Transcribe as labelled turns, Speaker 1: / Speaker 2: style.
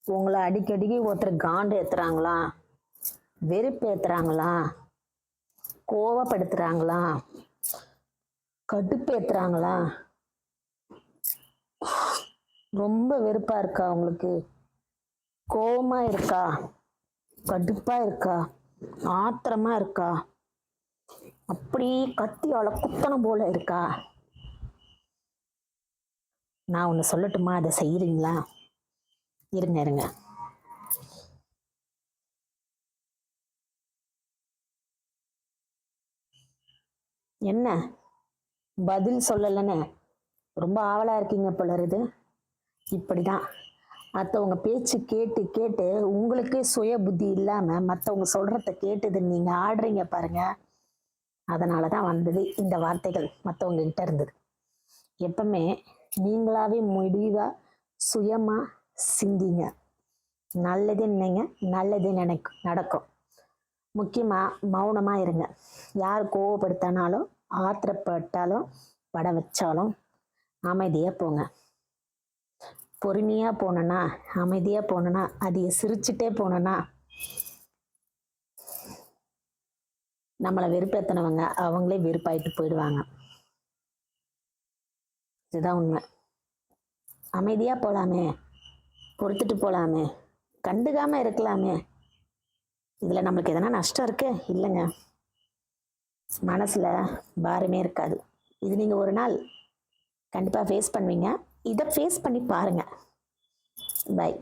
Speaker 1: உங்களை அடிக்கடிக்கு ஒருத்தர் காண்டு ஏத்துறாங்களா, வெறுப்பு ஏத்துறாங்களா, கோவப்படுத்துறாங்களா, கடுப்பு ஏத்துறாங்களா, ரொம்ப வெறுப்பா இருக்கா உங்களுக்கு, கோவமா இருக்கா, கடுப்பா இருக்கா, ஆத்திரமா இருக்கா, அப்படி கத்தியால குத்தணும் போல இருக்கா? நான் ஒண்ணு சொல்லட்டுமா? அதை செய்யறீங்களா? இருங்க இருங்க. என்ன பதில் சொல்லலைன்னு ரொம்ப ஆவலா இருக்கீங்க போல இருக்குது. இப்படிதான் மற்றவங்க பேச்சு கேட்டு கேட்டு உங்களுக்கு சுய புத்தி இல்லாம மற்றவங்க சொல்றத கேட்டுது நீங்க ஆடுறீங்க பாருங்க. அதனாலதான் வந்தது இந்த வார்த்தைகள் மற்றவங்க கிட்ட இருந்தது. எப்பவுமே நீங்களாவே முடிவா சுயமா சிந்திங்க. நல்லது நினைங்க, நல்லது நடக்கும். முக்கியமா மௌனமா இருங்க. யார் கோவப்படுத்தினாலும் ஆத்திரப்பட்டாலும் பட வச்சாலும் அமைதியா போங்க. பொறுமையா போனனா, அமைதியா போனனா, அதைய சிரிச்சுட்டே போனனா, நம்மளை வெறுப்பேத்தினவங்க அவங்களே வெறுப்பாயிட்டு போயிடுவாங்க. இதுதான் உண்மை. அமைதியா போலாமே, பொறுத்துட்டு போலாமே, கண்டுக்காம இருக்கலாமே. இதுல நம்மளுக்கு எதனா நஷ்டம் இருக்கு? இல்லைங்க. மனசுல பாரமே இருக்காது. இது நீங்க ஒரு நாள் கண்டிப்பா ஃபேஸ் பண்ணுவீங்க. இதை ஃபேஸ் பண்ணி பாருங்க. பை.